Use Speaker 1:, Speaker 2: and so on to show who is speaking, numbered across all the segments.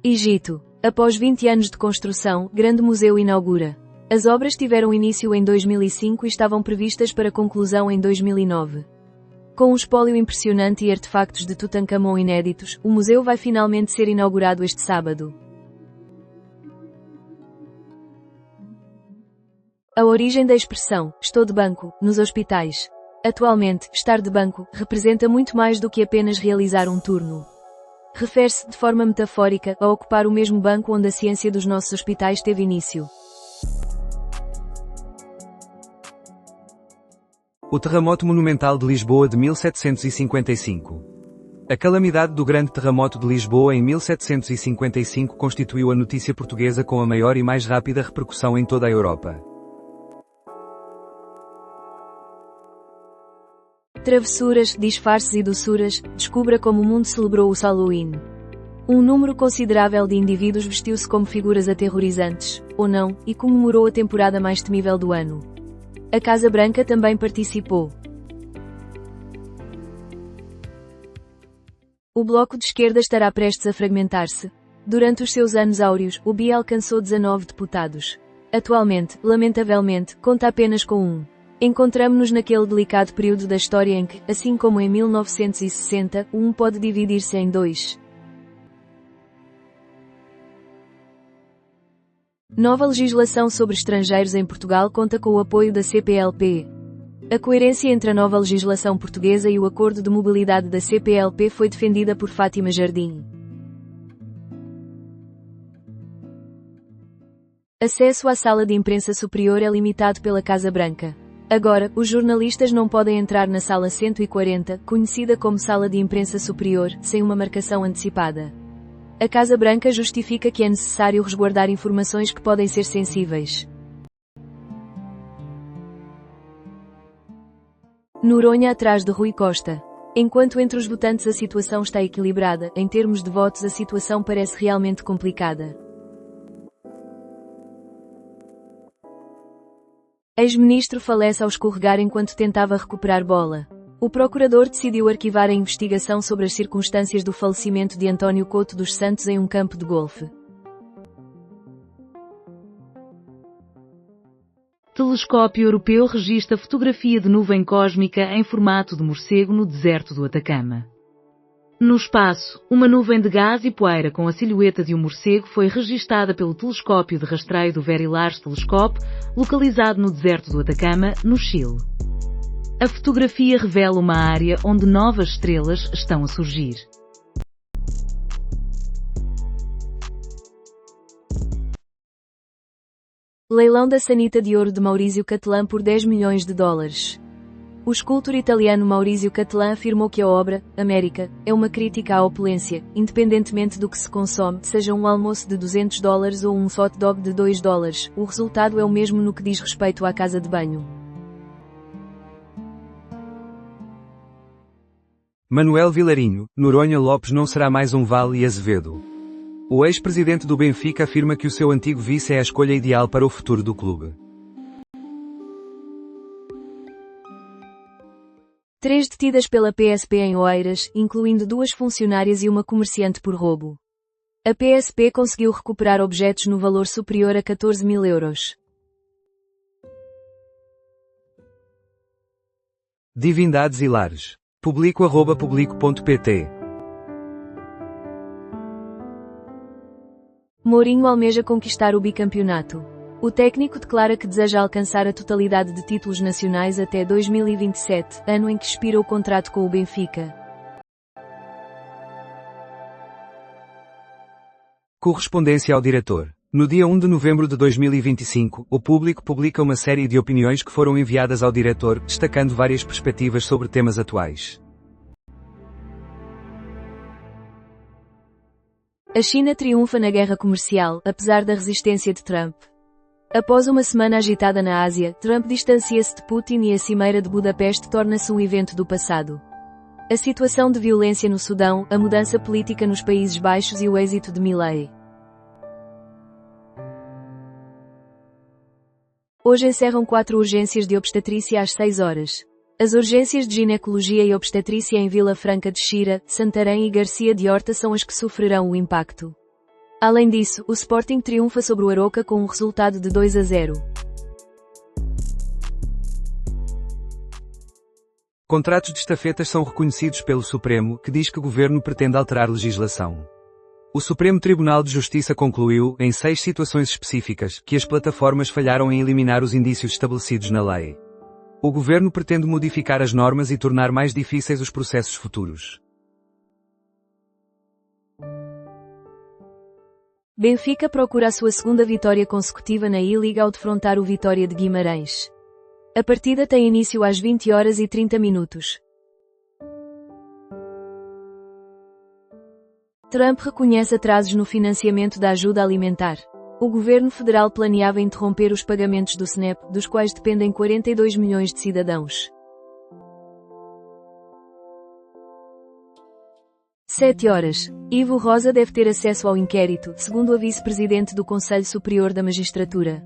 Speaker 1: Egito. Após 20 anos de construção, grande museu inaugura. As obras tiveram início em 2005 e estavam previstas para conclusão em 2009. Com um espólio impressionante e artefactos de Tutancâmon inéditos, o museu vai finalmente ser inaugurado este sábado. A origem da expressão "estou de banco" nos hospitais. Atualmente, estar de banco representa muito mais do que apenas realizar um turno. Refere-se, de forma metafórica, a ocupar o mesmo banco onde a ciência dos nossos hospitais teve início.
Speaker 2: O terremoto monumental de Lisboa de 1755. A calamidade do Grande Terremoto de Lisboa em 1755 constituiu a notícia portuguesa com a maior e mais rápida repercussão em toda a Europa.
Speaker 1: Travessuras, disfarces e doçuras, descubra como o mundo celebrou o Halloween. Um número considerável de indivíduos vestiu-se como figuras aterrorizantes, ou não, e comemorou a temporada mais temível do ano. A Casa Branca também participou. O Bloco de Esquerda estará prestes a fragmentar-se. Durante os seus anos áureos, o BI alcançou 19 deputados. Atualmente, lamentavelmente, conta apenas com um. Encontramo-nos naquele delicado período da história em que, assim como em 1960, o um pode dividir-se em dois. Nova legislação sobre estrangeiros em Portugal conta com o apoio da CPLP. A coerência entre a nova legislação portuguesa e o acordo de mobilidade da CPLP foi defendida por Fátima Jardim. Acesso à sala de imprensa superior é limitado pela Casa Branca. Agora, os jornalistas não podem entrar na sala 140, conhecida como Sala de Imprensa Superior, sem uma marcação antecipada. A Casa Branca justifica que é necessário resguardar informações que podem ser sensíveis. Noronha atrás de Rui Costa. Enquanto entre os votantes a situação está equilibrada, em termos de votos a situação parece realmente complicada. Ex-ministro falece ao escorregar enquanto tentava recuperar bola. O procurador decidiu arquivar a investigação sobre as circunstâncias do falecimento de António Couto dos Santos em um campo de golfe.
Speaker 3: Telescópio europeu registra fotografia de nuvem cósmica em formato de morcego no deserto do Atacama. No espaço, uma nuvem de gás e poeira com a silhueta de um morcego foi registada pelo telescópio de rastreio do Very Large Telescope, localizado no deserto do Atacama, no Chile. A fotografia revela uma área onde novas estrelas estão a surgir.
Speaker 1: Leilão da Sanita de Ouro de Maurizio Cattelan por 10 milhões de dólares. O escultor italiano Maurizio Cattelan afirmou que a obra, América, é uma crítica à opulência, independentemente do que se consome, seja um almoço de 200 dólares ou um hot dog de 2 dólares, o resultado é o mesmo no que diz respeito à casa de banho.
Speaker 2: Manuel Vilarinho, Noronha Lopes não será mais um Vale e Azevedo. O ex-presidente do Benfica afirma que o seu antigo vice é a escolha ideal para o futuro do clube.
Speaker 1: 3 detidas pela PSP em Oeiras, incluindo 2 funcionárias e uma comerciante por roubo. A PSP conseguiu recuperar objetos no valor superior a 14 mil euros.
Speaker 2: Divindades e Lares. Publico@publico.pt.
Speaker 1: Mourinho almeja conquistar o bicampeonato. O técnico declara que deseja alcançar a totalidade de títulos nacionais até 2027, ano em que expira o contrato com o Benfica.
Speaker 2: Correspondência ao diretor. No dia 1 de novembro de 2025, o Público publica uma série de opiniões que foram enviadas ao diretor, destacando várias perspectivas sobre temas atuais.
Speaker 1: A China triunfa na guerra comercial, apesar da resistência de Trump. Após uma semana agitada na Ásia, Trump distancia-se de Putin e a Cimeira de Budapeste torna-se um evento do passado. A situação de violência no Sudão, a mudança política nos Países Baixos e o êxito de Milei. Hoje encerram 4 urgências de obstetrícia às 6 horas. As urgências de ginecologia e obstetrícia em Vila Franca de Xira, Santarém e Garcia de Horta são as que sofrerão o impacto. Além disso, o Sporting triunfa sobre o Aroca com um resultado de 2-0.
Speaker 2: Contratos de estafetas são reconhecidos pelo Supremo, que diz que o governo pretende alterar legislação. O Supremo Tribunal de Justiça concluiu, em 6 situações específicas, que as plataformas falharam em eliminar os indícios estabelecidos na lei. O governo pretende modificar as normas e tornar mais difíceis os processos futuros.
Speaker 1: Benfica procura a sua segunda vitória consecutiva na I-Liga ao defrontar o Vitória de Guimarães. A partida tem início às 20h30. Trump reconhece atrasos no financiamento da ajuda alimentar. O governo federal planeava interromper os pagamentos do SNAP, dos quais dependem 42 milhões de cidadãos. 7h. Ivo Rosa deve ter acesso ao inquérito, segundo a vice-presidente do Conselho Superior da Magistratura.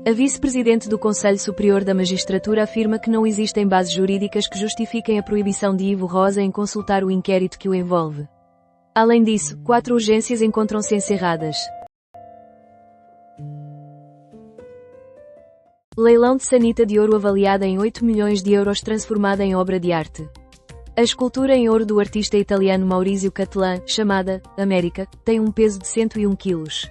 Speaker 1: A vice-presidente do Conselho Superior da Magistratura afirma que não existem bases jurídicas que justifiquem a proibição de Ivo Rosa em consultar o inquérito que o envolve. Além disso, 4 urgências encontram-se encerradas. Leilão de sanita de ouro avaliada em 8 milhões de euros transformada em obra de arte. A escultura em ouro do artista italiano Maurizio Cattelan, chamada América, tem um peso de 101 quilos.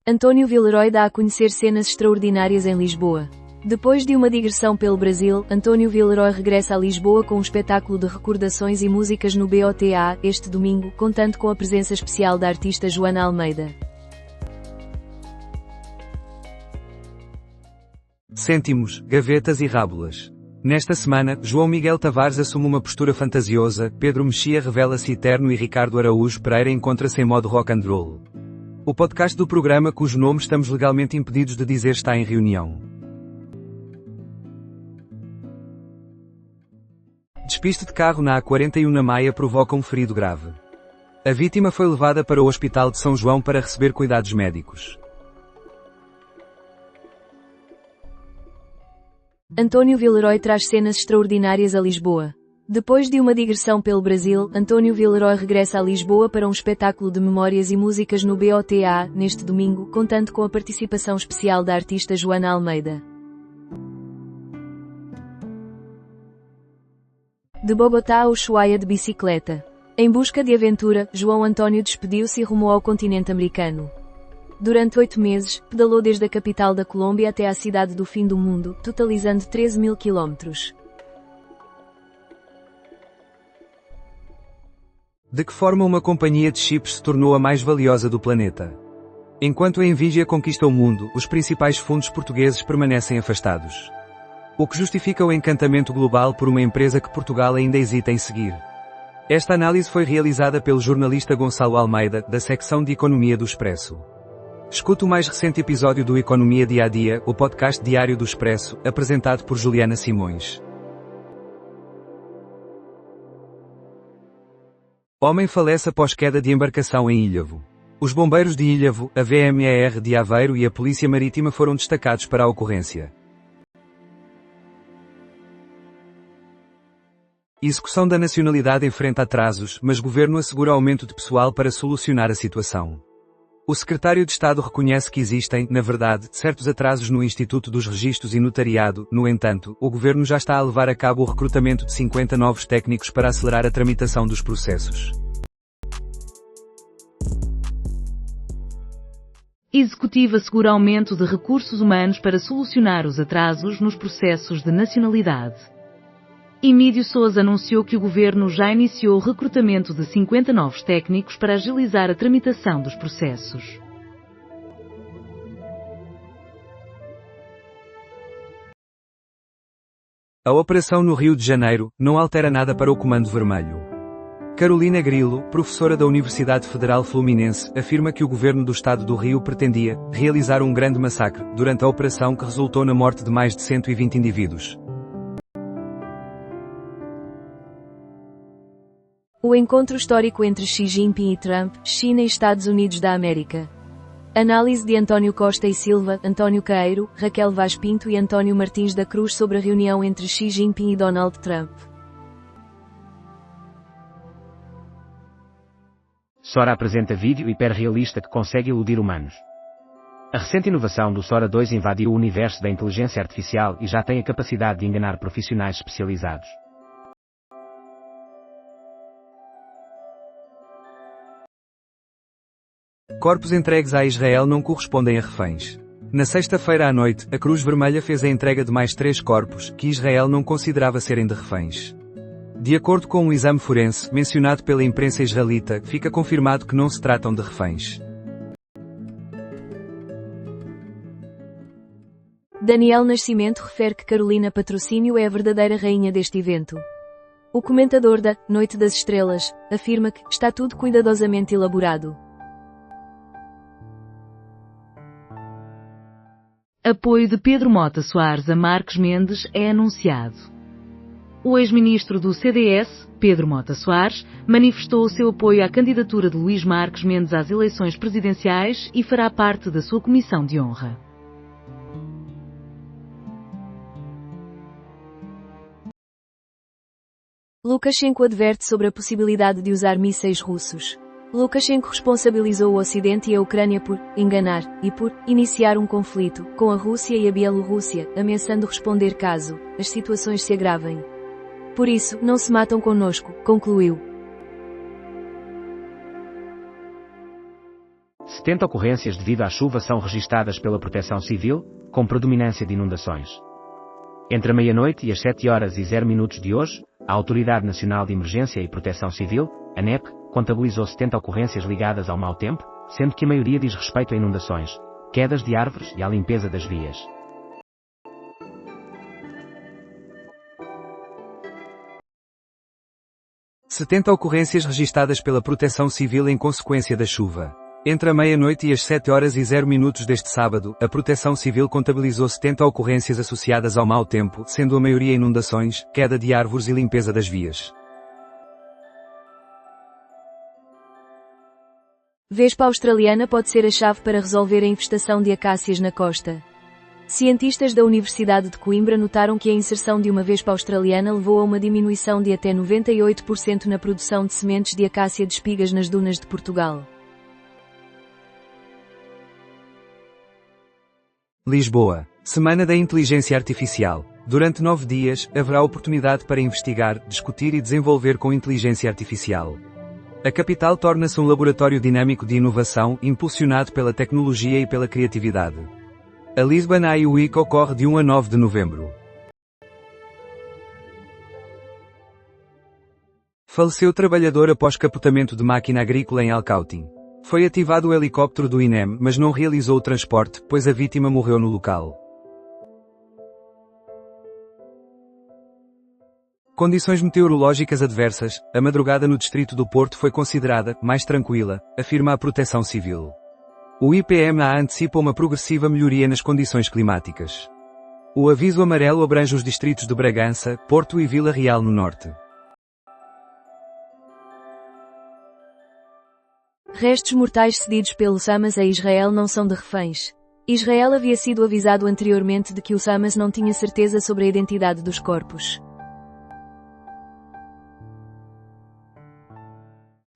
Speaker 1: António Villeroy dá a conhecer cenas extraordinárias em Lisboa. Depois de uma digressão pelo Brasil, António Villeroy regressa a Lisboa com um espetáculo de recordações e músicas no BOTA, este domingo, contando com a presença especial da artista Joana Almeida.
Speaker 2: Cêntimos, gavetas e rábulas. Nesta semana, João Miguel Tavares assume uma postura fantasiosa, Pedro Mexia revela-se eterno e Ricardo Araújo Pereira encontra-se em modo rock and roll. O podcast do programa cujo nome estamos legalmente impedidos de dizer está em reunião. Despiste de carro na A41 na Maia provoca um ferido grave. A vítima foi levada para o Hospital de São João para receber cuidados médicos.
Speaker 1: António Villeroy traz cenas extraordinárias a Lisboa. Depois de uma digressão pelo Brasil, António Villeroy regressa a Lisboa para um espetáculo de memórias e músicas no BOTA, neste domingo, contando com a participação especial da artista Joana Almeida. De Bogotá a Ushuaia de bicicleta. Em busca de aventura, João António despediu-se e rumou ao continente americano. Durante 8 meses, pedalou desde a capital da Colômbia até à cidade do fim do mundo, totalizando 13.000 quilómetros.
Speaker 2: De que forma uma companhia de chips se tornou a mais valiosa do planeta? Enquanto a Nvidia conquista o mundo, os principais fundos portugueses permanecem afastados. O que justifica o encantamento global por uma empresa que Portugal ainda hesita em seguir. Esta análise foi realizada pelo jornalista Gonçalo Almeida, da secção de Economia do Expresso. Escute o mais recente episódio do Economia Dia a Dia, o podcast diário do Expresso, apresentado por Juliana Simões. Homem falece após queda de embarcação em Ilhavo. Os bombeiros de Ilhavo, a VMER de Aveiro e a Polícia Marítima foram destacados para a ocorrência. Execução da nacionalidade enfrenta atrasos, mas governo assegura aumento de pessoal para solucionar a situação. O secretário de Estado reconhece que existem, na verdade, certos atrasos no Instituto dos Registros e Notariado. No entanto, o governo já está a levar a cabo o recrutamento de 50 novos técnicos para acelerar a tramitação dos processos.
Speaker 3: Executivo assegura aumento de recursos humanos para solucionar os atrasos nos processos de nacionalidade. Emílio Sousa anunciou que o governo já iniciou o recrutamento de 50 novos técnicos para agilizar a tramitação dos processos.
Speaker 2: A operação no Rio de Janeiro não altera nada para o Comando Vermelho. Carolina Grilo, professora da Universidade Federal Fluminense, afirma que o governo do estado do Rio pretendia realizar um grande massacre durante a operação que resultou na morte de mais de 120 indivíduos.
Speaker 1: O encontro histórico entre Xi Jinping e Trump, China e Estados Unidos da América. Análise de António Costa e Silva, António Caeiro, Raquel Vaz Pinto e António Martins da Cruz sobre a reunião entre Xi Jinping e Donald Trump.
Speaker 4: Sora apresenta vídeo hiperrealista que consegue iludir humanos. A recente inovação do Sora 2 invadiu o universo da inteligência artificial e já tem a capacidade de enganar profissionais especializados.
Speaker 2: Corpos entregues a Israel não correspondem a reféns. Na sexta-feira à noite, a Cruz Vermelha fez a entrega de mais 3 corpos, que Israel não considerava serem de reféns. De acordo com um exame forense, mencionado pela imprensa israelita, fica confirmado que não se tratam de reféns.
Speaker 1: Daniel Nascimento refere que Carolina Patrocínio é a verdadeira rainha deste evento. O comentador da Noite das Estrelas afirma que está tudo cuidadosamente elaborado.
Speaker 3: Apoio de Pedro Mota Soares a Marques Mendes é anunciado. O ex-ministro do CDS, Pedro Mota Soares, manifestou o seu apoio à candidatura de Luís Marques Mendes às eleições presidenciais e fará parte da sua comissão de honra.
Speaker 1: Lukashenko adverte sobre a possibilidade de usar mísseis russos. Lukashenko responsabilizou o Ocidente e a Ucrânia por enganar e por iniciar um conflito com a Rússia e a Bielorrússia, ameaçando responder caso as situações se agravem. Por isso, não se matam conosco, concluiu.
Speaker 4: 70 ocorrências devido à chuva são registadas pela Proteção Civil, com predominância de inundações. Entre a meia-noite e as 7h00 de hoje, a Autoridade Nacional de Emergência e Proteção Civil, ANEP, contabilizou 70 ocorrências ligadas ao mau tempo, sendo que a maioria diz respeito a inundações, quedas de árvores e à limpeza das vias.
Speaker 2: (70 ocorrências registadas pela Proteção Civil em consequência da chuva. Entre a meia-noite e as 7h00 deste sábado, a Proteção Civil contabilizou 70 ocorrências associadas ao mau tempo, sendo a maioria inundações, queda de árvores e limpeza das vias.
Speaker 1: Vespa australiana pode ser a chave para resolver a infestação de acácias na costa. Cientistas da Universidade de Coimbra notaram que a inserção de uma vespa australiana levou a uma diminuição de até 98% na produção de sementes de acácia de espigas nas dunas de Portugal.
Speaker 2: Lisboa. Semana da Inteligência Artificial. Durante 9 dias, haverá oportunidade para investigar, discutir e desenvolver com inteligência artificial. A capital torna-se um laboratório dinâmico de inovação, impulsionado pela tecnologia e pela criatividade. A Lisbon AI Week ocorre de 1 a 9 de novembro. Faleceu trabalhador após capotamento de máquina agrícola em Alcautim. Foi ativado o helicóptero do INEM, mas não realizou o transporte, pois a vítima morreu no local. Condições meteorológicas adversas. A madrugada no distrito do Porto foi considerada mais tranquila, afirma a Proteção Civil. O IPMA antecipa uma progressiva melhoria nas condições climáticas. O aviso amarelo abrange os distritos de Bragança, Porto e Vila Real no norte.
Speaker 1: Restos mortais cedidos pelos Hamas a Israel não são de reféns. Israel havia sido avisado anteriormente de que os Hamas não tinha certeza sobre a identidade dos corpos.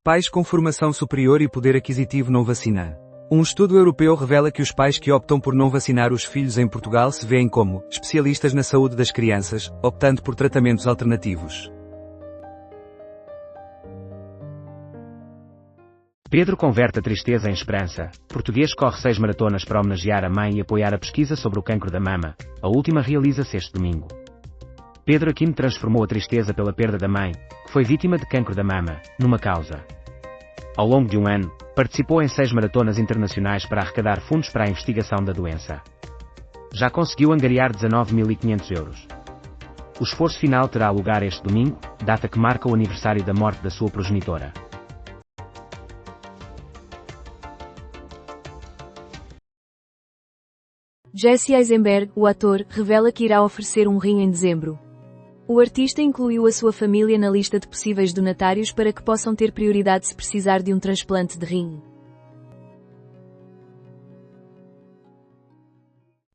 Speaker 2: Pais com formação superior e poder aquisitivo não vacinam. Um estudo europeu revela que os pais que optam por não vacinar os filhos em Portugal se veem como especialistas na saúde das crianças, optando por tratamentos alternativos.
Speaker 4: Pedro converte a tristeza em esperança. Português corre 6 maratonas para homenagear a mãe e apoiar a pesquisa sobre o cancro da mama. A última realiza-se este domingo. Pedro Aquino transformou a tristeza pela perda da mãe, que foi vítima de cancro da mama, numa causa. Ao longo de um ano, participou em 6 maratonas internacionais para arrecadar fundos para a investigação da doença. Já conseguiu angariar 19.500 euros. O esforço final terá lugar este domingo, data que marca o aniversário da morte da sua progenitora.
Speaker 1: Jesse Eisenberg, o ator, revela que irá oferecer um rim em dezembro. O artista incluiu a sua família na lista de possíveis donatários para que possam ter prioridade se precisar de um transplante de rim.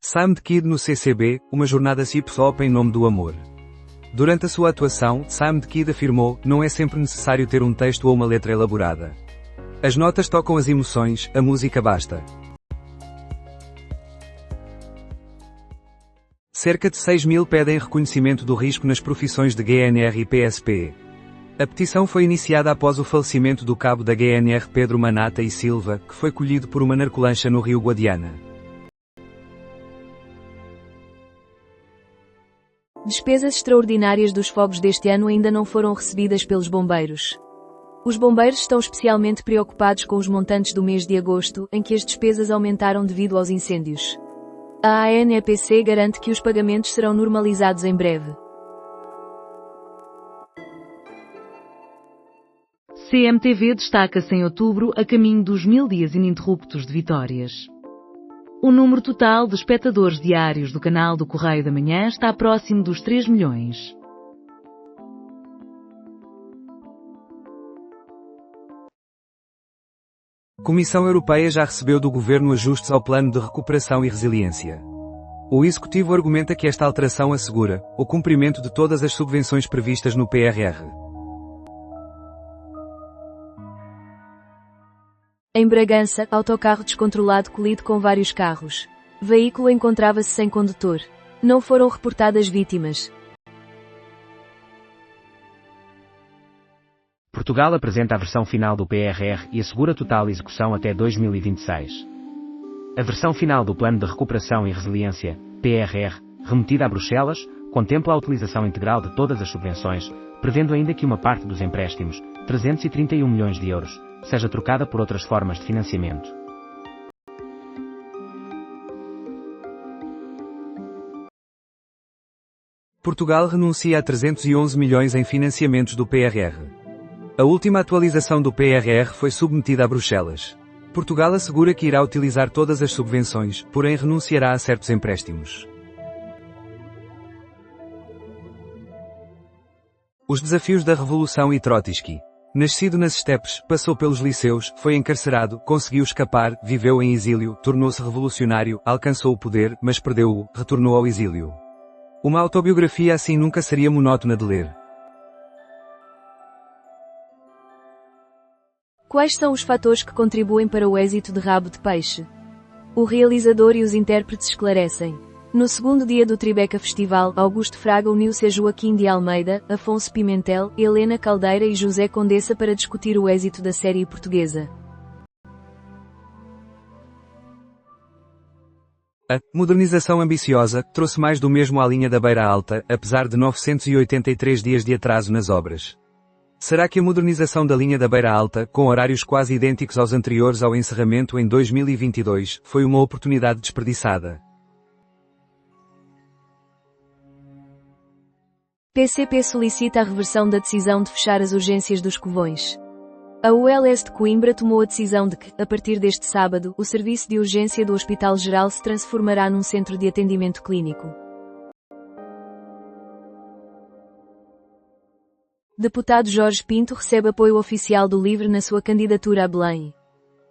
Speaker 2: Sam the Kid no CCB, uma jornada hip-hop em nome do amor. Durante a sua atuação, Sam the Kid afirmou: "Não é sempre necessário ter um texto ou uma letra elaborada. As notas tocam as emoções, a música basta. Cerca de 6.000 pedem reconhecimento do risco nas profissões de GNR e PSP. A petição foi iniciada após o falecimento do cabo da GNR Pedro Manata e Silva, que foi colhido por uma narcolancha no rio Guadiana.
Speaker 1: Despesas extraordinárias dos fogos deste ano ainda não foram recebidas pelos bombeiros. Os bombeiros estão especialmente preocupados com os montantes do mês de agosto, em que as despesas aumentaram devido aos incêndios. A ANEPC garante que os pagamentos serão normalizados em breve.
Speaker 3: CMTV destaca-se em outubro a caminho dos 1000 dias ininterruptos de vitórias. O número total de espectadores diários do canal do Correio da Manhã está próximo dos 3 milhões.
Speaker 2: Comissão Europeia já recebeu do Governo ajustes ao Plano de Recuperação e Resiliência. O Executivo argumenta que esta alteração assegura o cumprimento de todas as subvenções previstas no PRR.
Speaker 1: Em Bragança, autocarro descontrolado colidiu com vários carros. Veículo encontrava-se sem condutor. Não foram reportadas vítimas.
Speaker 4: Portugal apresenta a versão final do PRR e assegura total execução até 2026. A versão final do Plano de Recuperação e Resiliência, PRR, remetida a Bruxelas, contempla a utilização integral de todas as subvenções, prevendo ainda que uma parte dos empréstimos, 331 milhões de euros, seja trocada por outras formas de financiamento.
Speaker 2: Portugal renuncia a 311 milhões em financiamentos do PRR. A última atualização do PRR foi submetida a Bruxelas. Portugal assegura que irá utilizar todas as subvenções, porém renunciará a certos empréstimos. Os desafios da Revolução e Trotsky. Nascido nas estepes, passou pelos liceus, foi encarcerado, conseguiu escapar, viveu em exílio, tornou-se revolucionário, alcançou o poder, mas perdeu-o, retornou ao exílio. Uma autobiografia assim nunca seria monótona de ler.
Speaker 1: Quais são os fatores que contribuem para o êxito de Rabo de Peixe? O realizador e os intérpretes esclarecem. No segundo dia do Tribeca Festival, Augusto Fraga uniu-se a Joaquim de Almeida, Afonso Pimentel, Helena Caldeira e José Condessa para discutir o êxito da série portuguesa.
Speaker 2: A modernização ambiciosa trouxe mais do mesmo à linha da Beira Alta, apesar de 983 dias de atraso nas obras. Será que a modernização da linha da Beira Alta, com horários quase idênticos aos anteriores ao encerramento em 2022, foi uma oportunidade desperdiçada?
Speaker 1: PCP solicita a reversão da decisão de fechar as urgências dos Covões. A ULS de Coimbra tomou a decisão de que, a partir deste sábado, o serviço de urgência do Hospital Geral se transformará num centro de atendimento clínico. Deputado Jorge Pinto recebe apoio oficial do LIVRE na sua candidatura a Belém.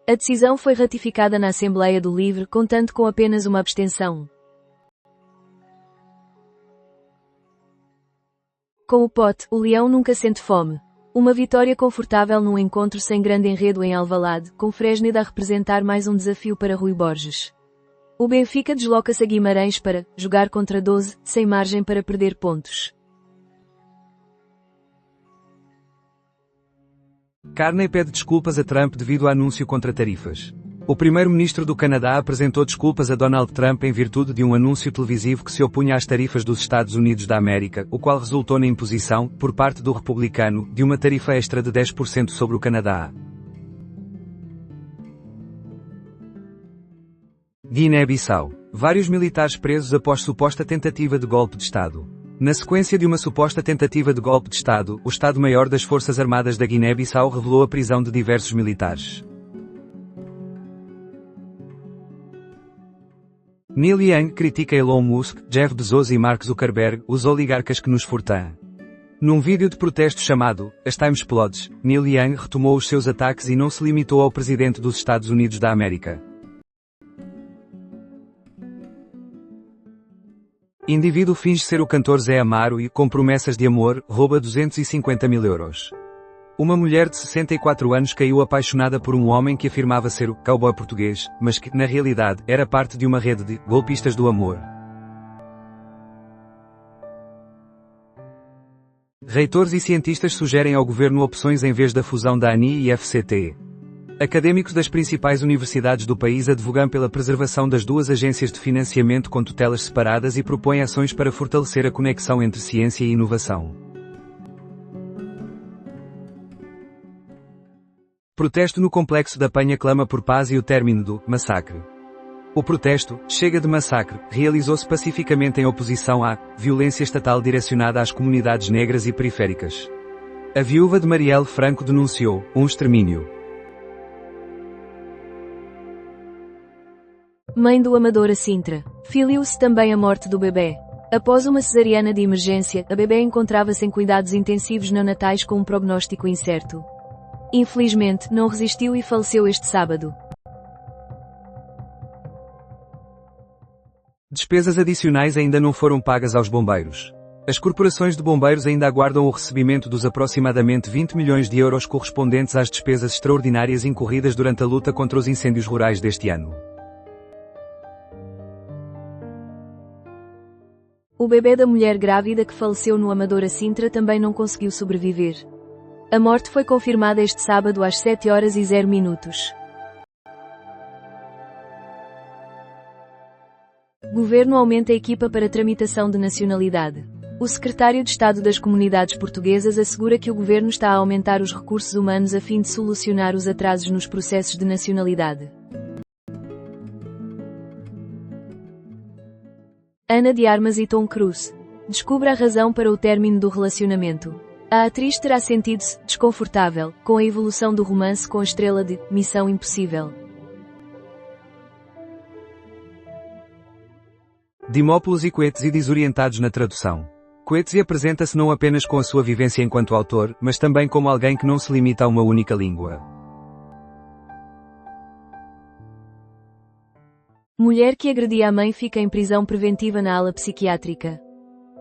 Speaker 1: A decisão foi ratificada na Assembleia do LIVRE, contando com apenas uma abstenção. Com o pote, o leão nunca sente fome. Uma vitória confortável num encontro sem grande enredo em Alvalade, com Fresneda a representar mais um desafio para Rui Borges. O Benfica desloca-se a Guimarães para jogar contra 12, sem margem para perder pontos.
Speaker 2: Carney pede desculpas a Trump devido ao anúncio contra tarifas. O primeiro-ministro do Canadá apresentou desculpas a Donald Trump em virtude de um anúncio televisivo que se opunha às tarifas dos Estados Unidos da América, o qual resultou na imposição, por parte do republicano, de uma tarifa extra de 10% sobre o Canadá. Guiné-Bissau. Vários militares presos após suposta tentativa de golpe de Estado. Na sequência de uma suposta tentativa de golpe de Estado, o Estado-Maior das Forças Armadas da Guiné-Bissau revelou a prisão de diversos militares. Neil Young critica Elon Musk, Jeff Bezos e Mark Zuckerberg, os oligarcas que nos furtam. Num vídeo de protesto chamado As Time Explodes, Neil Young retomou os seus ataques e não se limitou ao presidente dos Estados Unidos da América. Indivíduo finge ser o cantor Zé Amaro e, com promessas de amor, rouba 250 mil euros. Uma mulher de 64 anos caiu apaixonada por um homem que afirmava ser o cowboy português, mas que, na realidade, era parte de uma rede de golpistas do amor. Reitores e cientistas sugerem ao governo opções em vez da fusão da ANI e FCTE. Académicos das principais universidades do país advogam pela preservação das duas agências de financiamento com tutelas separadas e propõem ações para fortalecer a conexão entre ciência e inovação. Protesto no Complexo da Penha clama por paz e o término do massacre. O protesto, Chega de Massacre, realizou-se pacificamente em oposição à violência estatal direcionada às comunidades negras e periféricas. A viúva de Marielle Franco denunciou um extermínio.
Speaker 1: Mãe do Amadora Sintra. Filiu-se também a morte do bebê. Após uma cesariana de emergência, a bebê encontrava-se em cuidados intensivos neonatais com um prognóstico incerto. Infelizmente, não resistiu e faleceu este sábado.
Speaker 2: Despesas adicionais ainda não foram pagas aos bombeiros. As corporações de bombeiros ainda aguardam o recebimento dos aproximadamente 20 milhões de euros correspondentes às despesas extraordinárias incorridas durante a luta contra os incêndios rurais deste ano.
Speaker 1: O bebê da mulher grávida que faleceu no Amadora Sintra também não conseguiu sobreviver. A morte foi confirmada este sábado às 7h00. Governo aumenta a equipa para tramitação de nacionalidade. O secretário de Estado das Comunidades Portuguesas assegura que o governo está a aumentar os recursos humanos a fim de solucionar os atrasos nos processos de nacionalidade. Ana de Armas e Tom Cruise. Descubra a razão para o término do relacionamento. A atriz terá sentido-se desconfortável com a evolução do romance com a estrela de Missão Impossível.
Speaker 2: Dimópolis e Coetzee desorientados na tradução. Coetzee apresenta-se não apenas com a sua vivência enquanto autor, mas também como alguém que não se limita a uma única língua.
Speaker 1: Mulher que agredia a mãe fica em prisão preventiva na ala psiquiátrica.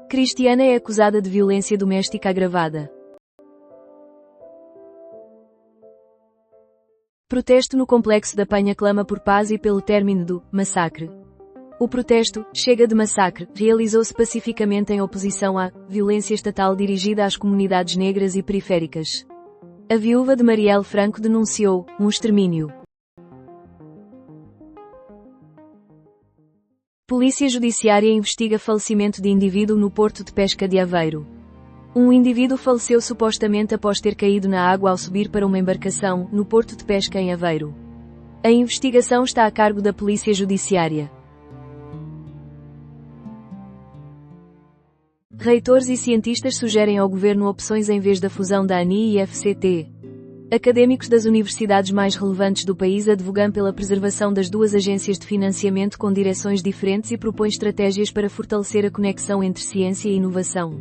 Speaker 1: Cristiana é acusada de violência doméstica agravada. Protesto no Complexo da Penha clama por paz e pelo término do massacre. O protesto, Chega de Massacre, realizou-se pacificamente em oposição à violência estatal dirigida às comunidades negras e periféricas. A viúva de Marielle Franco denunciou um extermínio. Polícia Judiciária investiga falecimento de indivíduo no Porto de Pesca de Aveiro. Um indivíduo faleceu supostamente após ter caído na água ao subir para uma embarcação, no Porto de Pesca em Aveiro. A investigação está a cargo da Polícia Judiciária. Reitores e cientistas sugerem ao governo opções em vez da fusão da ANI e FCT. Académicos das universidades mais relevantes do país advogam pela preservação das duas agências de financiamento com direções diferentes e propõem estratégias para fortalecer a conexão entre ciência e inovação.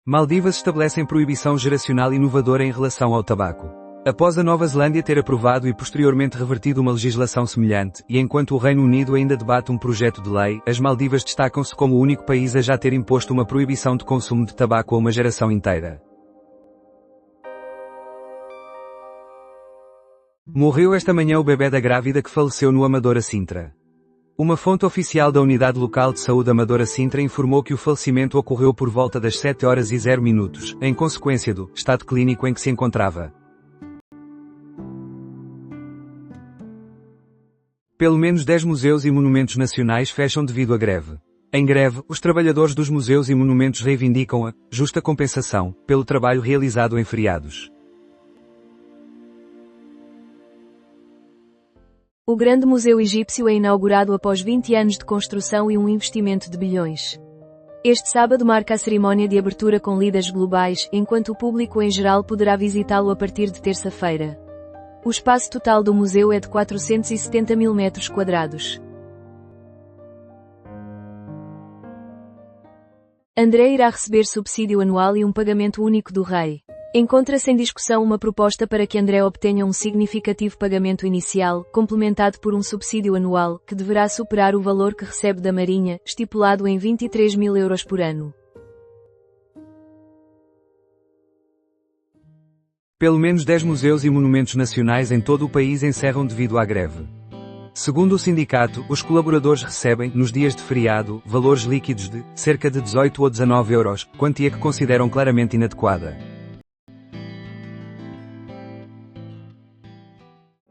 Speaker 2: Maldivas estabelecem proibição geracional inovadora em relação ao tabaco. Após a Nova Zelândia ter aprovado e posteriormente revertido uma legislação semelhante, e enquanto o Reino Unido ainda debate um projeto de lei, as Maldivas destacam-se como o único país a já ter imposto uma proibição de consumo de tabaco a uma geração inteira. Morreu esta manhã o bebê da grávida que faleceu no Amadora Sintra. Uma fonte oficial da Unidade Local de Saúde Amadora Sintra informou que o falecimento ocorreu por volta das 7h00, em consequência do estado clínico em que se encontrava. Pelo menos 10 museus e monumentos nacionais fecham devido à greve. Em greve, os trabalhadores dos museus e monumentos reivindicam a justa compensação pelo trabalho realizado em feriados.
Speaker 1: O Grande Museu Egípcio é inaugurado após 20 anos de construção e um investimento de bilhões. Este sábado marca a cerimónia de abertura com líderes globais, enquanto o público em geral poderá visitá-lo a partir de terça-feira. O espaço total do museu é de 470 mil metros quadrados. André irá receber subsídio anual e um pagamento único do rei. Encontra-se em discussão uma proposta para que André obtenha um significativo pagamento inicial, complementado por um subsídio anual, que deverá superar o valor que recebe da Marinha, estipulado em 23 mil euros por ano.
Speaker 2: Pelo menos 10 museus e monumentos nacionais em todo o país encerram devido à greve. Segundo o sindicato, os colaboradores recebem, nos dias de feriado, valores líquidos de cerca de 18 ou 19 euros, quantia que consideram claramente inadequada.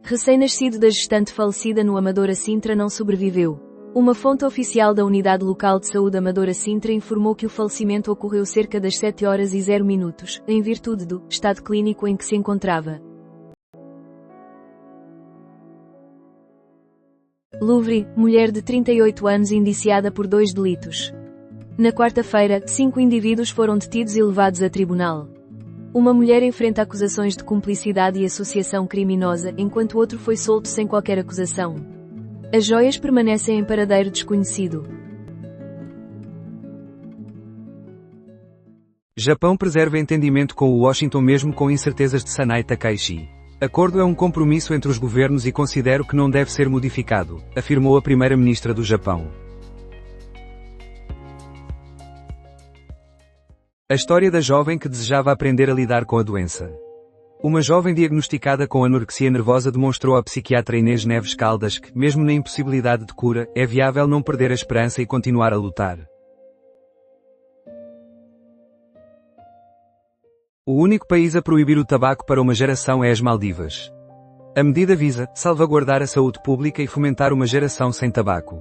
Speaker 1: Recém-nascido da gestante falecida no Amadora Sintra não sobreviveu. Uma fonte oficial da Unidade Local de Saúde Amadora Sintra informou que o falecimento ocorreu cerca das 7 horas e 0 minutos, em virtude do estado clínico em que se encontrava. Louvre, mulher de 38 anos indiciada por 2 delitos. Na quarta-feira, 5 indivíduos foram detidos e levados a tribunal. Uma mulher enfrenta acusações de cumplicidade e associação criminosa, enquanto outro foi solto sem qualquer acusação. As joias permanecem em paradeiro desconhecido.
Speaker 2: Japão preserva entendimento com o Washington mesmo com incertezas de Sanai Takaichi. Acordo é um compromisso entre os governos e considero que não deve ser modificado, afirmou a primeira-ministra do Japão. A história da jovem que desejava aprender a lidar com a doença. Uma jovem diagnosticada com anorexia nervosa demonstrou à psiquiatra Inês Neves Caldas que, mesmo na impossibilidade de cura, é viável não perder a esperança e continuar a lutar. O único país a proibir o tabaco para uma geração é as Maldivas. A medida visa salvaguardar a saúde pública e fomentar uma geração sem tabaco.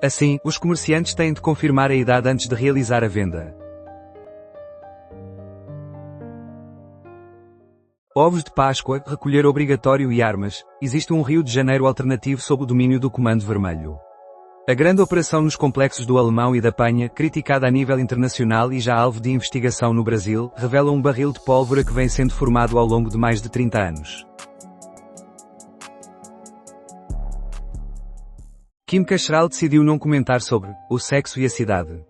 Speaker 2: Assim, os comerciantes têm de confirmar a idade antes de realizar a venda. Ovos de Páscoa, recolher obrigatório e armas. Existe um Rio de Janeiro alternativo sob o domínio do Comando Vermelho. A grande operação nos complexos do Alemão e da Penha, criticada a nível internacional e já alvo de investigação no Brasil, revela um barril de pólvora que vem sendo formado ao longo de mais de 30 anos. Kim Cattrall decidiu não comentar sobre o sexo e a cidade.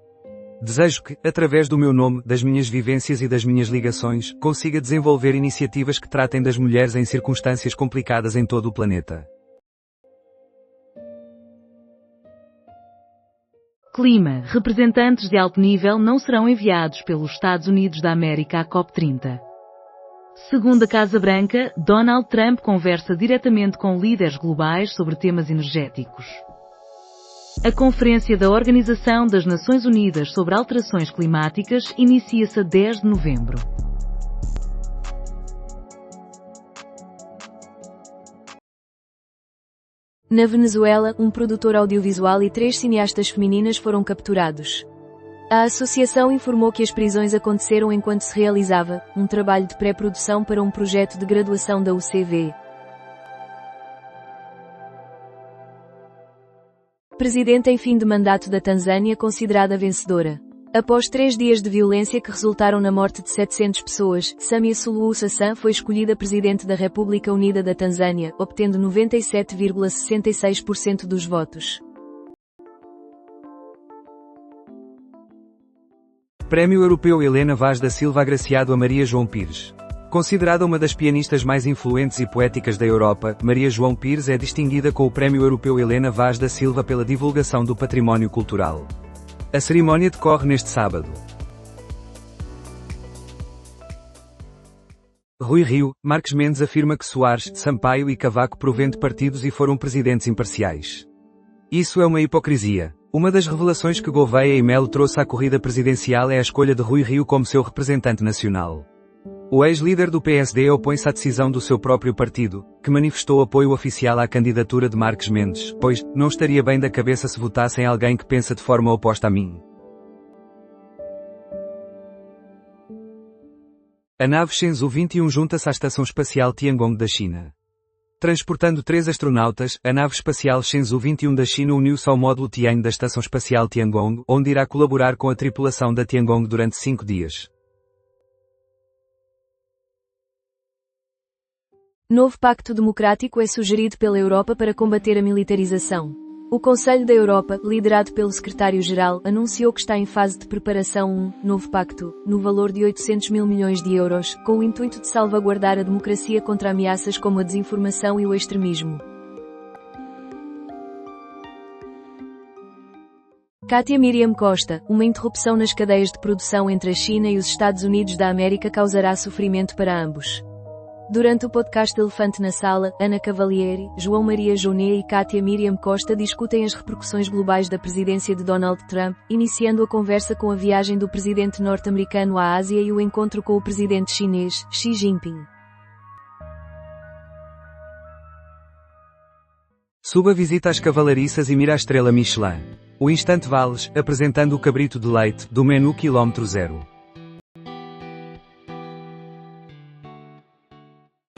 Speaker 2: Desejo que, através do meu nome, das minhas vivências e das minhas ligações, consiga desenvolver iniciativas que tratem das mulheres em circunstâncias complicadas em todo o planeta.
Speaker 3: Clima. Representantes de alto nível não serão enviados pelos Estados Unidos da América à COP30. Segundo a Casa Branca, Donald Trump conversa diretamente com líderes globais sobre temas energéticos. A Conferência da Organização das Nações Unidas sobre Alterações Climáticas inicia-se a 10 de novembro.
Speaker 1: Na Venezuela, um produtor audiovisual e 3 cineastas femininas foram capturados. A associação informou que as prisões aconteceram enquanto se realizava um trabalho de pré-produção para um projeto de graduação da UCV. Presidente em fim de mandato da Tanzânia considerada vencedora. Após 3 dias de violência que resultaram na morte de 700 pessoas, Samia Suluhu Hassan foi escolhida Presidente da República Unida da Tanzânia, obtendo 97,66% dos votos.
Speaker 2: Prémio Europeu Helena Vaz da Silva agraciado a Maria João Pires. Considerada uma das pianistas mais influentes e poéticas da Europa, Maria João Pires é distinguida com o Prémio Europeu Helena Vaz da Silva pela divulgação do património cultural. A cerimónia decorre neste sábado. Rui Rio, Marques Mendes afirma que Soares, Sampaio e Cavaco provêm de partidos e foram presidentes imparciais. Isso é uma hipocrisia. Uma das revelações que Gouveia e Melo trouxe à corrida presidencial é a escolha de Rui Rio como seu representante nacional. O ex-líder do PSD opõe-se à decisão do seu próprio partido, que manifestou apoio oficial à candidatura de Marques Mendes, pois, não estaria bem da cabeça se votassem alguém que pensa de forma oposta a mim. A nave Shenzhou 21 junta-se à Estação Espacial Tiangong da China. Transportando 3 astronautas, a nave espacial Shenzhou 21 da China uniu-se ao módulo Tian da Estação Espacial Tiangong, onde irá colaborar com a tripulação da Tiangong durante 5 dias.
Speaker 1: Novo pacto democrático é sugerido pela Europa para combater a militarização. O Conselho da Europa, liderado pelo secretário-geral, anunciou que está em fase de preparação um novo pacto, no valor de 800 mil milhões de euros, com o intuito de salvaguardar a democracia contra ameaças como a desinformação e o extremismo. Kátia Miriam Costa, uma interrupção nas cadeias de produção entre a China e os Estados Unidos da América causará sofrimento para ambos. Durante o podcast Elefante na Sala, Ana Cavalieri, João Maria Jonet e Kátia Miriam Costa discutem as repercussões globais da presidência de Donald Trump, iniciando a conversa com a viagem do presidente norte-americano à Ásia e o encontro com o presidente chinês, Xi Jinping.
Speaker 2: Suba visita às cavalariças e mira a estrela Michelin. O Instante Vales, apresentando o cabrito de leite, do menu quilómetro zero.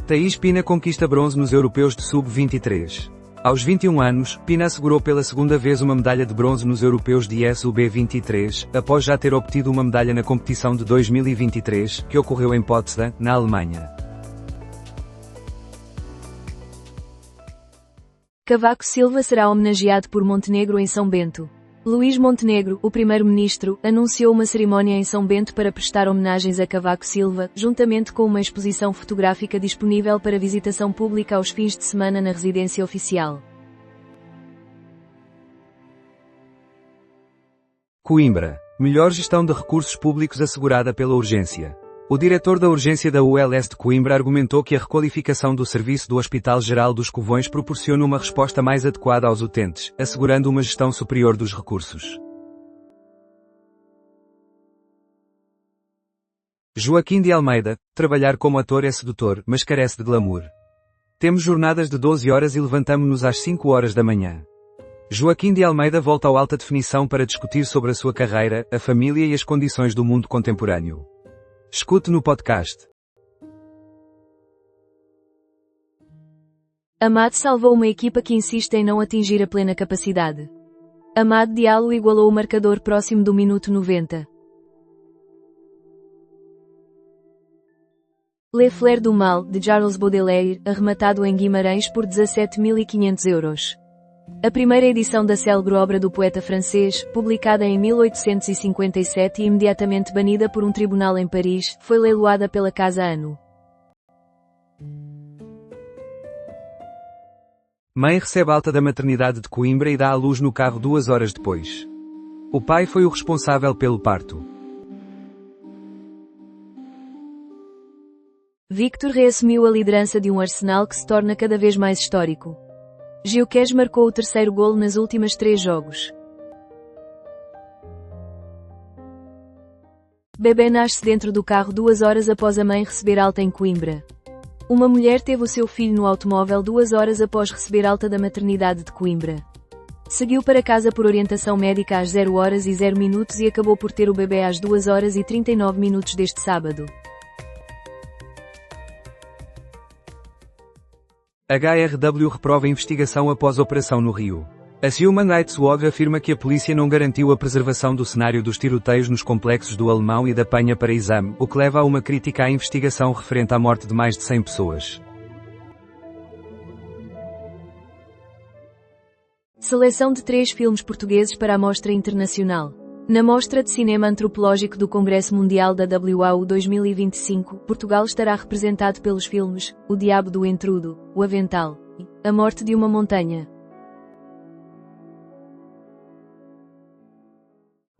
Speaker 2: Thaís Pina conquista bronze nos europeus de sub-23. Aos 21 anos, Pina assegurou pela segunda vez uma medalha de bronze nos europeus de SUB-23, após já ter obtido uma medalha na competição de 2023, que ocorreu em Potsdam, na Alemanha.
Speaker 1: Cavaco Silva será homenageado por Montenegro em São Bento. Luís Montenegro, o primeiro-ministro, anunciou uma cerimónia em São Bento para prestar homenagens a Cavaco Silva, juntamente com uma exposição fotográfica disponível para visitação pública aos fins de semana na residência oficial.
Speaker 2: Coimbra. Melhor gestão de recursos públicos assegurada pela urgência. O diretor da urgência da ULS de Coimbra argumentou que a requalificação do serviço do Hospital Geral dos Covões proporciona uma resposta mais adequada aos utentes, assegurando uma gestão superior dos recursos. Joaquim de Almeida, trabalhar como ator é sedutor, mas carece de glamour. Temos jornadas de 12 horas e levantamo-nos às 5 horas da manhã. Joaquim de Almeida volta ao Alta Definição para discutir sobre a sua carreira, a família e as condições do mundo contemporâneo. Escute no podcast.
Speaker 1: Amad salvou uma equipa que insiste em não atingir a plena capacidade. Amad Diallo igualou o marcador próximo do minuto 90. Le Fleur du Mal, de Charles Baudelaire, arrematado em Guimarães por 17.500 euros. A primeira edição da célebre obra do poeta francês, publicada em 1857 e imediatamente banida por um tribunal em Paris, foi leiloada pela Casa Ano.
Speaker 2: Mãe recebe alta da maternidade de Coimbra e dá à luz no carro 2 horas depois. O pai foi o responsável pelo parto.
Speaker 1: Victor reassumiu a liderança de um Arsenal que se torna cada vez mais histórico. Gyökeres marcou o terceiro golo nas últimas 3 jogos. Bebê nasce dentro do carro 2 horas após a mãe receber alta em Coimbra. Uma mulher teve o seu filho no automóvel 2 horas após receber alta da maternidade de Coimbra. Seguiu para casa por orientação médica às 0 horas e 0 minutos e acabou por ter o bebê às 2 horas e 39 minutos deste sábado.
Speaker 2: HRW reprova a investigação após operação no Rio. A Human Rights Watch afirma que a polícia não garantiu a preservação do cenário dos tiroteios nos complexos do Alemão e da Penha para exame, o que leva a uma crítica à investigação referente à morte de mais de 100 pessoas.
Speaker 1: Seleção de 3 filmes portugueses para a Mostra Internacional. Na Mostra de Cinema Antropológico do Congresso Mundial da WAU 2025, Portugal estará representado pelos filmes O Diabo do Entrudo, O Avental e A Morte de uma Montanha.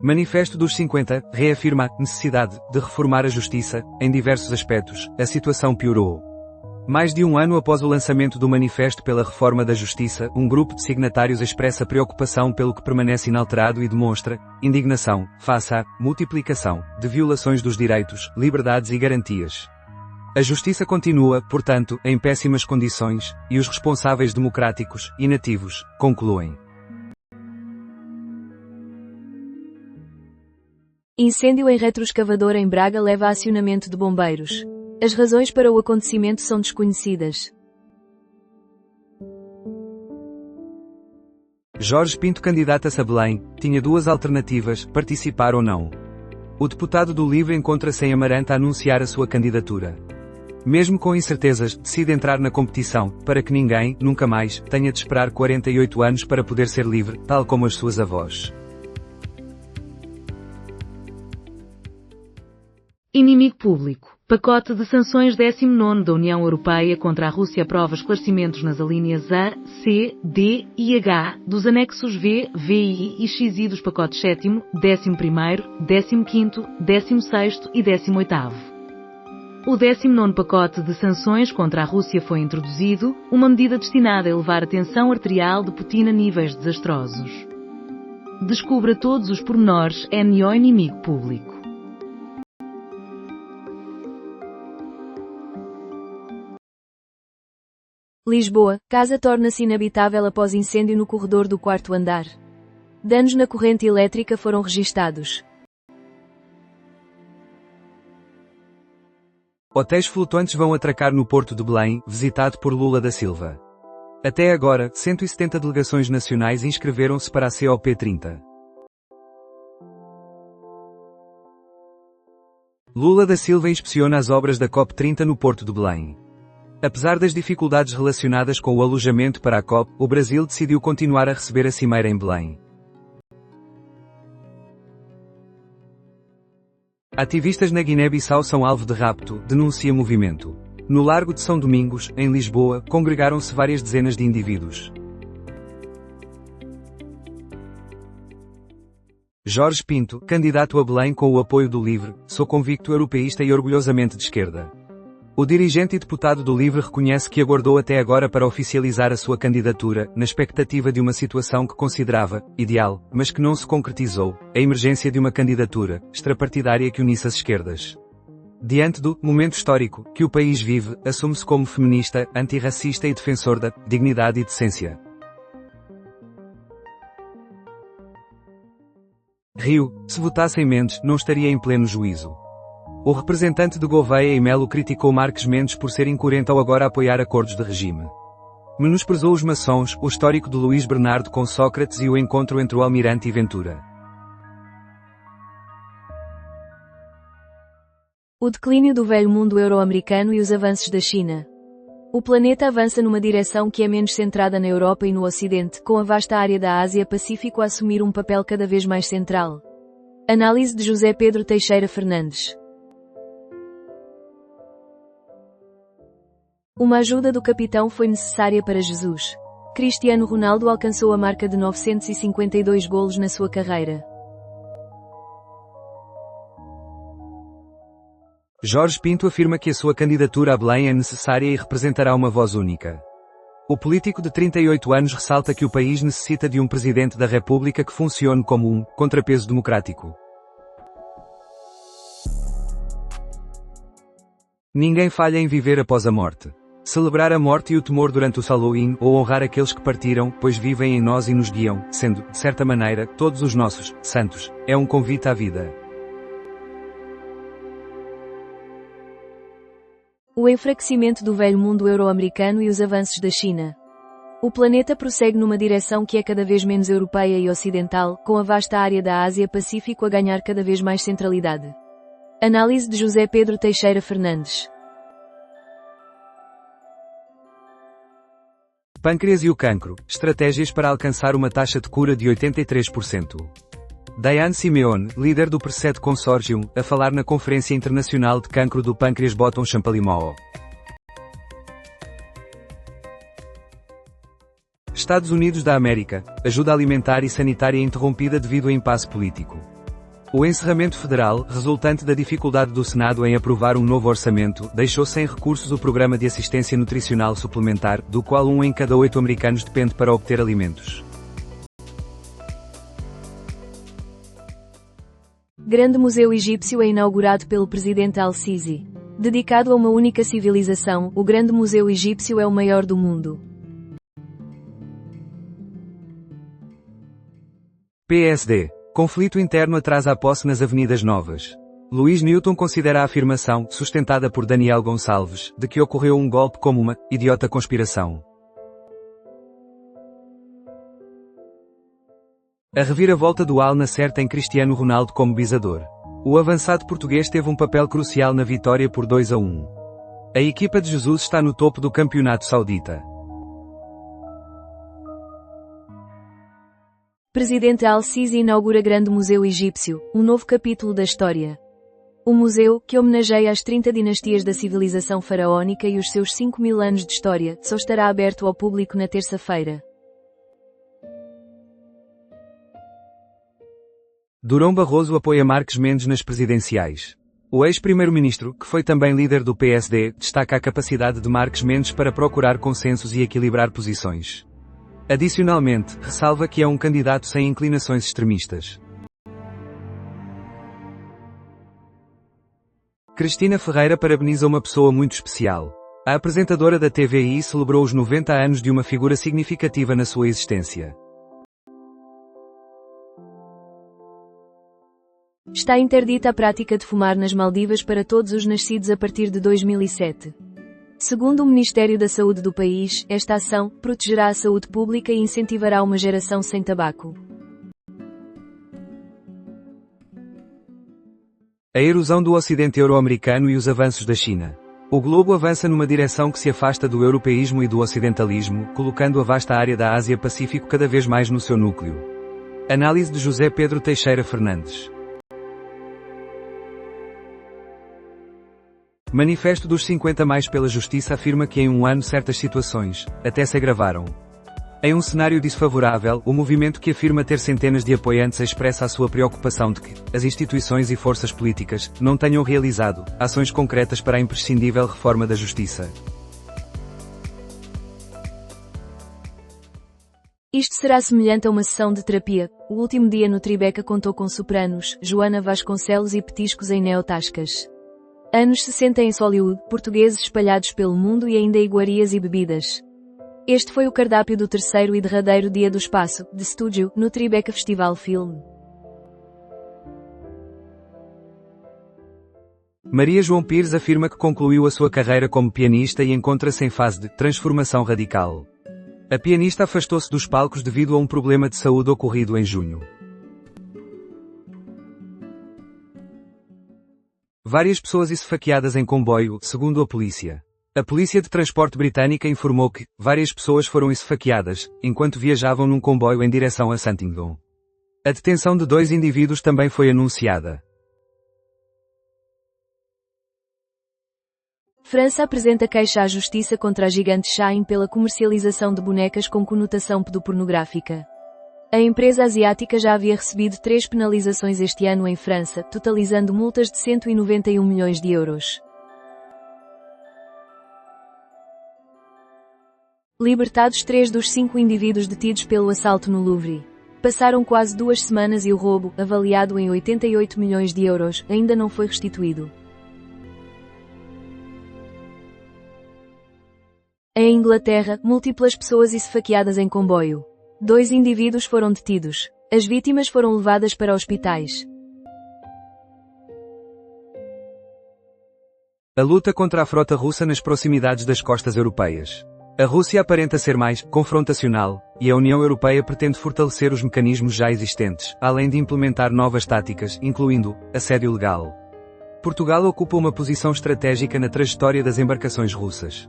Speaker 2: Manifesto dos 50 reafirma a necessidade de reformar a justiça. Em diversos aspectos, a situação piorou. Mais de um ano após o lançamento do Manifesto pela Reforma da Justiça, um grupo de signatários expressa preocupação pelo que permanece inalterado e demonstra indignação face à multiplicação de violações dos direitos, liberdades e garantias. A justiça continua, portanto, em péssimas condições, e os responsáveis democráticos e nativos concluem.
Speaker 1: Incêndio em retroescavador em Braga leva a acionamento de bombeiros. As razões para o acontecimento são desconhecidas.
Speaker 2: Jorge Pinto candidata-se a Belém, tinha 2 alternativas, participar ou não. O deputado do LIVRE encontra-se em Amarante a anunciar a sua candidatura. Mesmo com incertezas, decide entrar na competição, para que ninguém, nunca mais, tenha de esperar 48 anos para poder ser livre, tal como as suas avós.
Speaker 3: Inimigo público. Pacote de sanções 19º da União Europeia contra a Rússia aprova esclarecimentos nas alíneas A, C, D e H dos anexos V, VI e XI dos pacotes 7º, 11º, 15º, 16º e 18º. O 19º pacote de sanções contra a Rússia foi introduzido, uma medida destinada a elevar a tensão arterial de Putin a níveis desastrosos. Descubra todos os pormenores no Inimigo Público.
Speaker 1: Lisboa, casa torna-se inabitável após incêndio no corredor do 4º andar. Danos na corrente elétrica foram registados.
Speaker 2: Hotéis flutuantes vão atracar no Porto de Belém, visitado por Lula da Silva. Até agora, 170 delegações nacionais inscreveram-se para a COP30. Lula da Silva inspeciona as obras da COP30 no Porto de Belém. Apesar das dificuldades relacionadas com o alojamento para a COP, o Brasil decidiu continuar a receber a cimeira em Belém. Ativistas na Guiné-Bissau são alvo de rapto, denuncia movimento. No Largo de São Domingos, em Lisboa, congregaram-se várias dezenas de indivíduos. Jorge Pinto, candidato a Belém com o apoio do LIVRE, sou convicto europeísta e orgulhosamente de esquerda. O dirigente e deputado do LIVRE reconhece que aguardou até agora para oficializar a sua candidatura, na expectativa de uma situação que considerava ideal, mas que não se concretizou, a emergência de uma candidatura extrapartidária que unisse as esquerdas. Diante do momento histórico que o país vive, assume-se como feminista, antirracista e defensor da dignidade e decência. Rio, se votassem Mendes, não estaria em pleno juízo. O representante de Gouveia e Melo criticou Marques Mendes por ser incoerente ao agora apoiar acordos de regime. Menosprezou os maçons, o histórico de Luís Bernardo com Sócrates e o encontro entre o Almirante e Ventura.
Speaker 1: O declínio do velho mundo euro-americano e os avanços da China. O planeta avança numa direção que é menos centrada na Europa e no Ocidente, com a vasta área da Ásia-Pacífico a assumir um papel cada vez mais central. Análise de José Pedro Teixeira Fernandes. Uma ajuda do capitão foi necessária para Jesus. Cristiano Ronaldo alcançou a marca de 952 golos na sua carreira.
Speaker 2: Jorge Pinto afirma que a sua candidatura a Belém é necessária e representará uma voz única. O político de 38 anos ressalta que o país necessita de um presidente da República que funcione como um contrapeso democrático. Ninguém falha em viver após a morte. Celebrar a morte e o temor durante o Halloween ou honrar aqueles que partiram, pois vivem em nós e nos guiam, sendo, de certa maneira, todos os nossos santos, é um convite à vida.
Speaker 1: O enfraquecimento do velho mundo euro-americano e os avanços da China. O planeta prossegue numa direção que é cada vez menos europeia e ocidental, com a vasta área da Ásia-Pacífico a ganhar cada vez mais centralidade. Análise de José Pedro Teixeira Fernandes.
Speaker 2: Pâncreas e o cancro, estratégias para alcançar uma taxa de cura de 83%. Diane Simeone, líder do Percet Consortium, a falar na Conferência Internacional de Cancro do Pâncreas Bottom Champalimaud. Estados Unidos da América, ajuda alimentar e sanitária interrompida devido a impasse político. O encerramento federal, resultante da dificuldade do Senado em aprovar um novo orçamento, deixou sem recursos o Programa de Assistência Nutricional Suplementar, do qual 1 em cada 8 americanos depende para obter alimentos.
Speaker 1: Grande Museu Egípcio é inaugurado pelo presidente Al-Sisi. Dedicado a uma única civilização, o Grande Museu Egípcio é o maior do mundo.
Speaker 2: PSD. Conflito interno atrasa a posse nas Avenidas Novas. Luís Newton considera a afirmação, sustentada por Daniel Gonçalves, de que ocorreu um golpe como uma idiota conspiração. A reviravolta do Al Nassr tem Cristiano Ronaldo como bisador. O avançado português teve um papel crucial na vitória por 2-1. A equipa de Jesus está no topo do campeonato saudita.
Speaker 1: Presidente Al-Sisi inaugura Grande Museu Egípcio, um novo capítulo da história. O museu, que homenageia as 30 dinastias da civilização faraónica e os seus 5.000 anos de história, só estará aberto ao público na terça-feira.
Speaker 2: Durão Barroso apoia Marques Mendes nas presidenciais. O ex-primeiro-ministro, que foi também líder do PSD, destaca a capacidade de Marques Mendes para procurar consensos e equilibrar posições. Adicionalmente, ressalva que é um candidato sem inclinações extremistas. Cristina Ferreira parabeniza uma pessoa muito especial. A apresentadora da TVI celebrou os 90 anos de uma figura significativa na sua existência.
Speaker 1: Está interdita a prática de fumar nas Maldivas para todos os nascidos a partir de 2007. Segundo o Ministério da Saúde do país, esta ação protegerá a saúde pública e incentivará uma geração sem tabaco.
Speaker 2: A erosão do Ocidente euro-americano e os avanços da China. O globo avança numa direção que se afasta do europeísmo e do ocidentalismo, colocando a vasta área da Ásia-Pacífico cada vez mais no seu núcleo. Análise de José Pedro Teixeira Fernandes. Manifesto dos 50 mais pela Justiça afirma que em um ano certas situações, até se agravaram. Em um cenário desfavorável, o movimento que afirma ter centenas de apoiantes expressa a sua preocupação de que as instituições e forças políticas não tenham realizado ações concretas para a imprescindível reforma da Justiça.
Speaker 1: Isto será semelhante a uma sessão de terapia. O último dia no Tribeca contou com sopranos, Joana Vasconcelos e petiscos em neotascas. Anos 60 em Hollywood, portugueses espalhados pelo mundo e ainda iguarias e bebidas. Este foi o cardápio do terceiro e derradeiro dia do espaço, de estúdio, no Tribeca Festival Film.
Speaker 2: Maria João Pires afirma que concluiu a sua carreira como pianista e encontra-se em fase de transformação radical. A pianista afastou-se dos palcos devido a um problema de saúde ocorrido em junho. Várias pessoas esfaqueadas em comboio, segundo a polícia. A polícia de transporte britânica informou que várias pessoas foram esfaqueadas enquanto viajavam num comboio em direção a Santingdon. A detenção de 2 indivíduos também foi anunciada.
Speaker 1: França apresenta queixa à justiça contra a gigante Shein pela comercialização de bonecas com conotação pedopornográfica. A empresa asiática já havia recebido 3 penalizações este ano em França, totalizando multas de 191 milhões de euros. Libertados 3 dos 5 indivíduos detidos pelo assalto no Louvre. Passaram quase 2 semanas e o roubo, avaliado em 88 milhões de euros, ainda não foi restituído. Em Inglaterra, múltiplas pessoas esfaqueadas em comboio. 2 indivíduos foram detidos. As vítimas foram levadas para hospitais.
Speaker 2: A luta contra a frota russa nas proximidades das costas europeias. A Rússia aparenta ser mais confrontacional, e a União Europeia pretende fortalecer os mecanismos já existentes, além de implementar novas táticas, incluindo assédio legal. Portugal ocupa uma posição estratégica na trajetória das embarcações russas.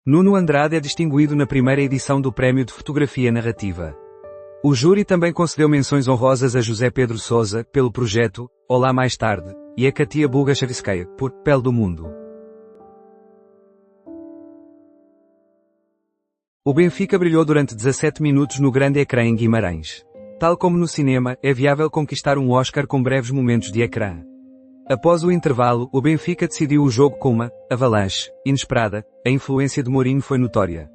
Speaker 2: Nuno Andrade é distinguido na primeira edição do Prémio de Fotografia Narrativa. O júri também concedeu menções honrosas a José Pedro Sousa, pelo projeto Olá Mais Tarde, e a Katia Bugachavskaya, por Pele do Mundo. O Benfica brilhou durante 17 minutos no grande ecrã em Guimarães. Tal como no cinema, é viável conquistar um Oscar com breves momentos de ecrã. Após o intervalo, o Benfica decidiu o jogo com uma avalanche inesperada. A influência de Mourinho foi notória.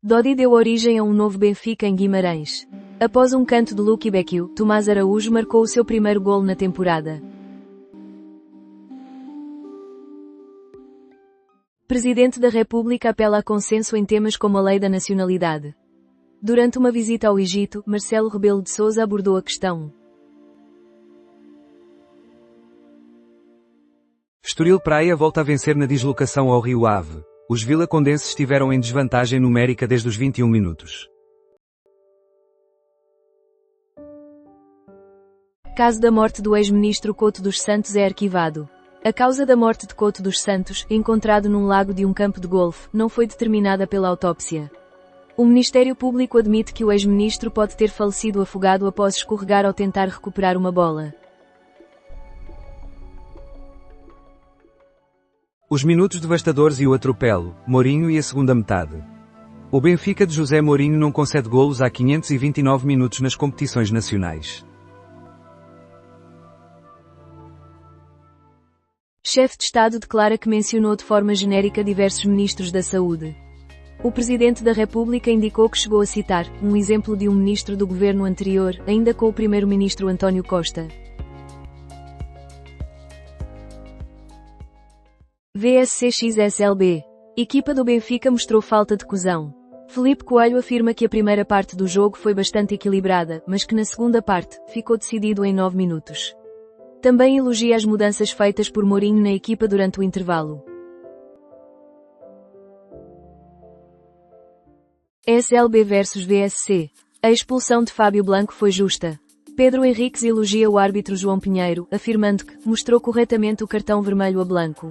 Speaker 1: Dodi deu origem a um novo Benfica em Guimarães. Após um canto de Luque Becchio, Tomás Araújo marcou o seu primeiro golo na temporada. Presidente da República apela a consenso em temas como a lei da nacionalidade. Durante uma visita ao Egito, Marcelo Rebelo de Sousa abordou a questão.
Speaker 2: Estoril Praia volta a vencer na deslocação ao Rio Ave. Os vilacondenses estiveram em desvantagem numérica desde os 21 minutos.
Speaker 1: Caso da morte do ex-ministro Couto dos Santos é arquivado. A causa da morte de Couto dos Santos, encontrado num lago de um campo de golfe, não foi determinada pela autópsia. O Ministério Público admite que o ex-ministro pode ter falecido afogado após escorregar ao tentar recuperar uma bola.
Speaker 2: Os minutos devastadores e o atropelo, Mourinho e a segunda metade. O Benfica de José Mourinho não concede golos há 529 minutos nas competições nacionais.
Speaker 1: Chefe de Estado declara que mencionou de forma genérica diversos ministros da Saúde. O Presidente da República indicou que chegou a citar um exemplo de um ministro do governo anterior, ainda com o Primeiro-Ministro António Costa. VSC-XSLB. Equipa do Benfica mostrou falta de coesão. Felipe Coelho afirma que a primeira parte do jogo foi bastante equilibrada, mas que na segunda parte, ficou decidido em 9 minutos. Também elogia as mudanças feitas por Mourinho na equipa durante o intervalo. SLB vs VSC. A expulsão de Fábio Blanco foi justa. Pedro Henriques elogia o árbitro João Pinheiro, afirmando que mostrou corretamente o cartão vermelho a Blanco.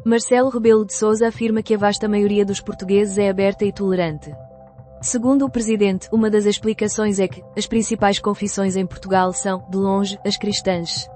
Speaker 1: Marcelo Rebelo de Sousa afirma que a vasta maioria dos portugueses é aberta e tolerante. Segundo o presidente, uma das explicações é que as principais confissões em Portugal são, de longe, as cristãs.